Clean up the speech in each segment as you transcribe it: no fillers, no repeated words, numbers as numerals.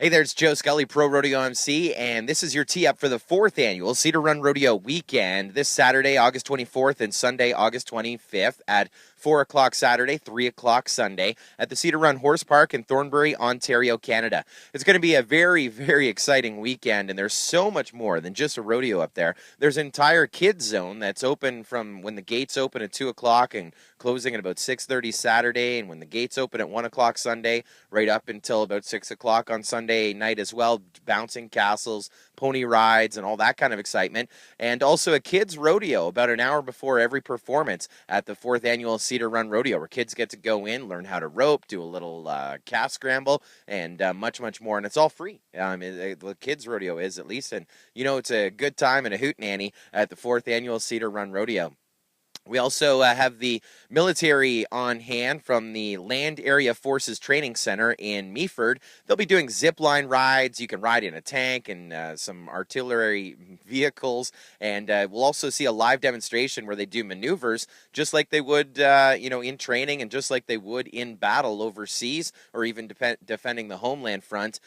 Hey there, it's Joe Scully, Pro Rodeo MC, and this is your tee-up for the 4th annual Cedar Run Rodeo weekend this Saturday, August 24th, and Sunday, August 25th at 4 o'clock Saturday, 3 o'clock Sunday at the Cedar Run Horse Park in Thornbury, Ontario, Canada. It's going to be a very, very exciting weekend, and there's so much more than just a rodeo up there. There's an entire kids zone that's open from when the gates open at 2 o'clock and closing at about 6:30 Saturday, and when the gates open at 1 o'clock Sunday, right up until about 6 o'clock on Sunday night as well, bouncing castles, pony rides, and all that kind of excitement. And also a kids rodeo about an hour before every performance at the 4th annual Cedar Run Rodeo, where kids get to go in, learn how to rope, do a little calf scramble, and much, much more. And it's all free. The kids rodeo is, at least. And, it's a good time and a hootenanny at the 4th annual Cedar Run Rodeo. We also have the military on hand from the Land Area Forces Training Center in Meaford. They'll be doing zip line rides. You can ride in a tank and some artillery vehicles. And we'll also see a live demonstration where they do maneuvers just like they would, in training and just like they would in battle overseas or even defending the homeland front.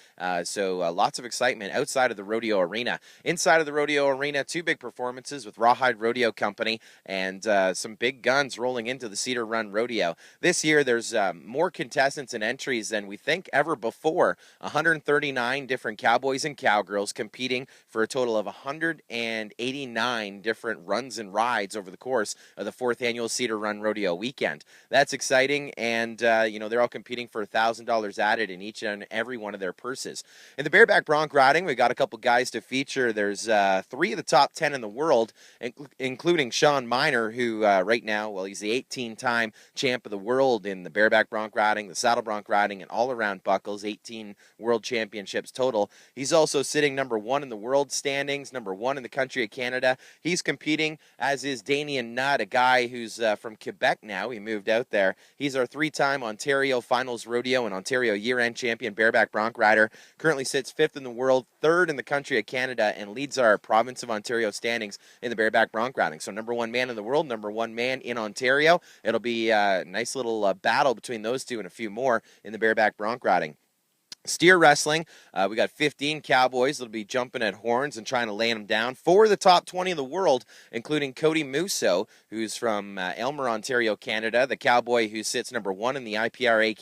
So lots of excitement outside of the rodeo arena. Inside of the rodeo arena, two big performances with Rawhide Rodeo Company and some big guns rolling into the Cedar Run Rodeo. This year, there's more contestants and entries than we think ever before. 139 different cowboys and cowgirls competing for a total of 189 different runs and rides over the course of the 4th annual Cedar Run Rodeo weekend. That's exciting, and they're all competing for $1,000 added in each and every one of their purses. In the bareback bronc riding, we got a couple guys to feature. There's 3 of the top 10 in the world, including Sean Miner, who right now, he's the 18-time champ of the world in the bareback bronc riding, the saddle bronc riding, and all-around buckles, 18 world championships total. He's also sitting number 1 in the world standings, number 1 in the country of Canada. He's competing, as is Danian Nutt, a guy who's from Quebec now. He moved out there. He's our 3-time Ontario Finals Rodeo and Ontario year-end champion bareback bronc rider. Currently sits 5th in the world, 3rd in the country of Canada, and leads our province of Ontario standings in the bareback bronc riding. So number 1 man in the world, number 1 man in Ontario. It'll be a nice little battle between those two and a few more in the bareback bronc riding. Steer wrestling, we got 15 cowboys that'll be jumping at horns and trying to lay them down. 4 of the top 20 in the world, including Cody Musso, who's from Elmer, Ontario, Canada, the cowboy who sits number 1 in the IPRA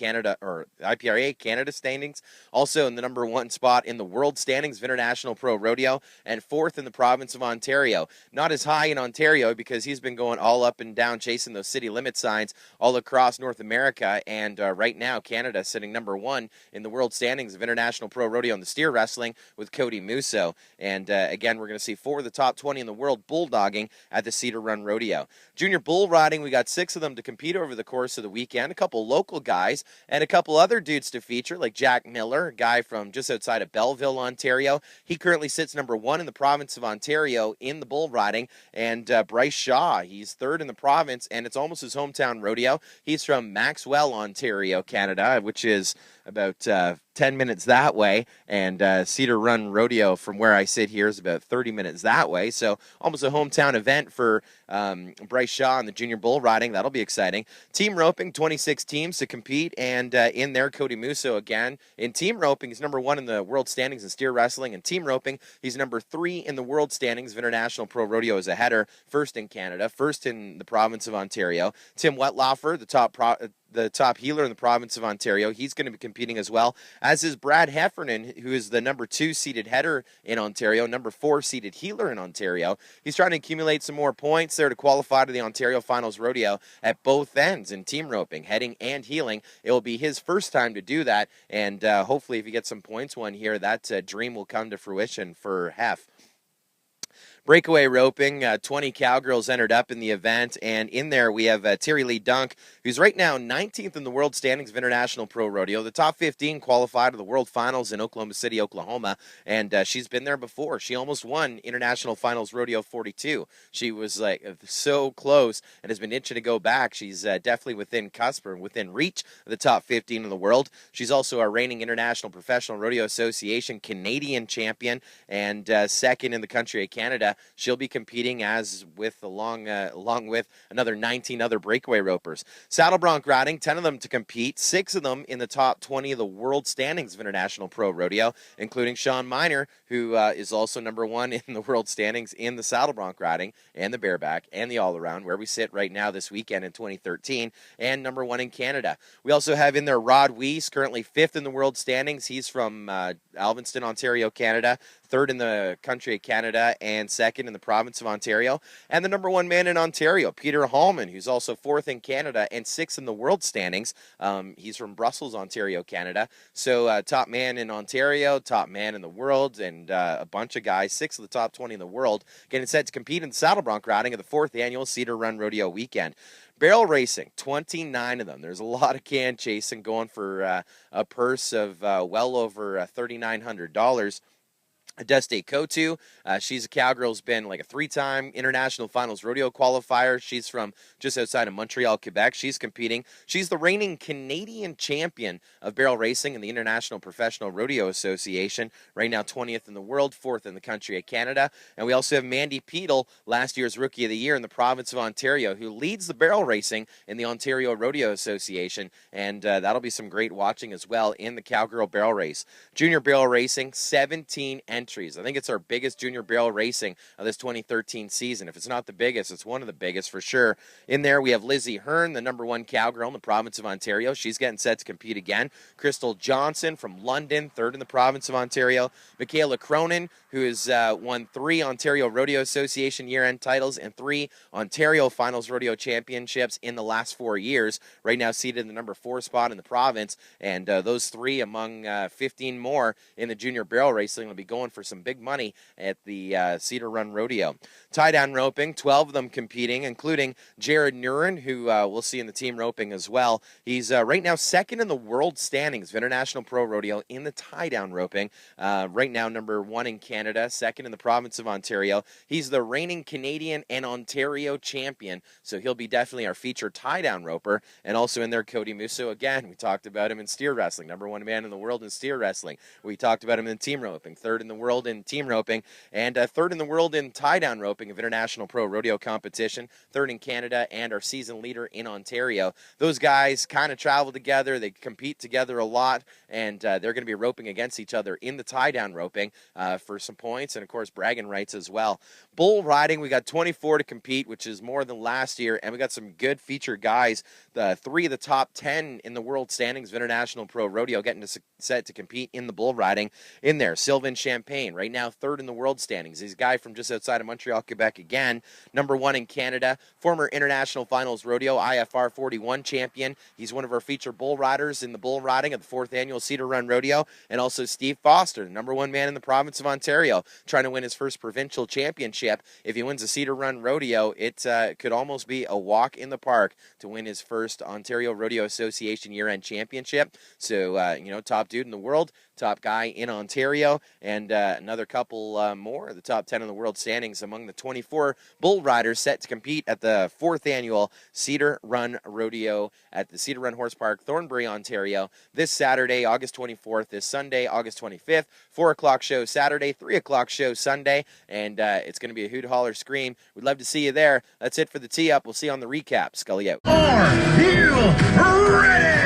Canada standings, also in the number 1 spot in the world standings of International Pro Rodeo, and 4th in the province of Ontario. Not as high in Ontario because he's been going all up and down chasing those city limit signs all across North America, and right now Canada sitting number 1 in the world standings of International Pro Rodeo in the steer wrestling with Cody Musso. And again, we're going to see 4 of the top 20 in the world bulldogging at the Cedar Run Rodeo. Junior bull riding, we got 6 of them to compete over the course of the weekend. A couple local guys and a couple other dudes to feature, like Jack Miller, a guy from just outside of Belleville, Ontario. He currently sits number 1 in the province of Ontario in the bull riding. And Bryce Shaw, he's 3rd in the province, and it's almost his hometown rodeo. He's from Maxwell, Ontario, Canada, which is about 10 minutes that way, and Cedar Run Rodeo from where I sit here is about 30 minutes that way, so almost a hometown event for Bryce Shaw and the junior bull riding. That'll be exciting. Team roping, 26 teams to compete, and in there, Cody Musso again. In team roping, he's number 1 in the world standings in steer wrestling. In team roping, he's number 3 in the world standings of International Pro Rodeo as a header, 1st in Canada, 1st in the province of Ontario. Tim Wetlaufer, the top healer in the province of Ontario. He's going to be competing as well, as is Brad Heffernan, who is the number 2 seeded header in Ontario, number 4 seeded healer in Ontario. He's trying to accumulate some more points there to qualify to the Ontario Finals Rodeo at both ends in team roping, heading and heeling. It will be his first time to do that, and hopefully if he gets some points won here, that dream will come to fruition for Hef. Breakaway roping, 20 cowgirls entered up in the event, and in there we have Terry Lee Dunk, who's right now 19th in the world standings of International Pro Rodeo. The top 15 qualified to the World Finals in Oklahoma City, Oklahoma, and she's been there before. She almost won International Finals Rodeo 42. She was so close and has been itching to go back. She's definitely within cusp or within reach of the top 15 in the world. She's also our reigning International Professional Rodeo Association Canadian champion and 2nd in the country of Canada Canada. She'll be competing along with another 19 other breakaway ropers. Saddle bronc riding, 10 of them to compete, 6 of them in the top 20 of the world standings of International Pro Rodeo, including Sean Miner, who is also number 1 in the world standings in the saddle bronc riding and the bareback and the all-around, where we sit right now this weekend in 2013, and number 1 in Canada. We also have in there Rod Weiss, currently 5th in the world standings. He's from Alvinston, Ontario, Canada, 3rd in the country of Canada, and 2nd in the province of Ontario. And the number 1 man in Ontario, Peter Hallman, who's also 4th in Canada and 6th in the world standings. He's from Brussels, Ontario, Canada. So top man in Ontario, top man in the world, and a bunch of guys, 6 of the top 20 in the world, getting set to compete in the saddle bronc riding of the 4th annual Cedar Run Rodeo weekend. Barrel racing, 29 of them. There's a lot of can chasing, going for a purse of well over $3,900. Deste Kotu, she's a cowgirl who's been like a 3-time international finals rodeo qualifier. She's from just outside of Montreal, Quebec. She's competing. She's the reigning Canadian champion of barrel racing in the International Professional Rodeo Association. Right now 20th in the world, 4th in the country of Canada. And we also have Mandy Peedle, last year's Rookie of the Year in the province of Ontario, who leads the barrel racing in the Ontario Rodeo Association. And that'll be some great watching as well in the cowgirl barrel race. Junior barrel racing, 17 entries. I think it's our biggest junior barrel racing of this 2013 season. If it's not the biggest, it's one of the biggest for sure. In there, we have Lizzie Hearn, the number 1 cowgirl in the province of Ontario. She's getting set to compete again. Crystal Johnson from London, 3rd in the province of Ontario. Michaela Cronin, who has won 3 Ontario Rodeo Association year-end titles and 3 Ontario Finals Rodeo Championships in the last 4 years. Right now seated in the number 4 spot in the province. And those 3 among 15 more in the junior barrel racing will be going for some big money at the Cedar Run Rodeo. Tie-down roping, 12 of them competing, including Jared Nuren, who we'll see in the team roping as well. He's right now 2nd in the world standings of International Pro Rodeo in the tie-down roping. Right now number 1 in Canada, 2nd in the province of Ontario. He's the reigning Canadian and Ontario champion, so he'll be definitely our featured tie-down roper. And also in there, Cody Musso. Again, we talked about him in steer wrestling, number 1 man in the world in steer wrestling. We talked about him in team roping, 3rd in the world in team roping, and 3rd in the world in tie-down roping of International Pro Rodeo competition, 3rd in Canada, and our season leader in Ontario. Those guys kind of travel together, they compete together a lot, and they're going to be roping against each other in the tie-down roping for some points, and of course bragging rights as well. Bull riding, we got 24 to compete, which is more than last year, and we got some good featured guys. The 3 of the top 10 in the world standings of International Pro Rodeo getting set to compete in the bull riding in there. Sylvain Champagne, right now 3rd in the world standings. He's a guy from just outside of Montreal, Quebec again, number 1 in Canada, former International Finals Rodeo IFR 41 champion. He's one of our featured bull riders in the bull riding of the 4th annual Cedar Run Rodeo. And also Steve Foster, the number 1 man in the province of Ontario, trying to win his first provincial championship. If he wins the Cedar Run Rodeo, it could almost be a walk in the park to win his first Ontario Rodeo Association year-end championship. So, top dude in the world, top guy in Ontario, and another couple more of the top 10 in the world standings among the 24 bull riders set to compete at the 4th annual Cedar Run Rodeo at the Cedar Run Horse Park, Thornbury, Ontario, this Saturday, August 24th, this Sunday, August 25th, 4 o'clock show Saturday, 3 o'clock show Sunday, and it's going to be a hoot, holler, scream. We'd love to see you there. That's it for the tee-up. We'll see you on the recap. Scully out. Are you ready?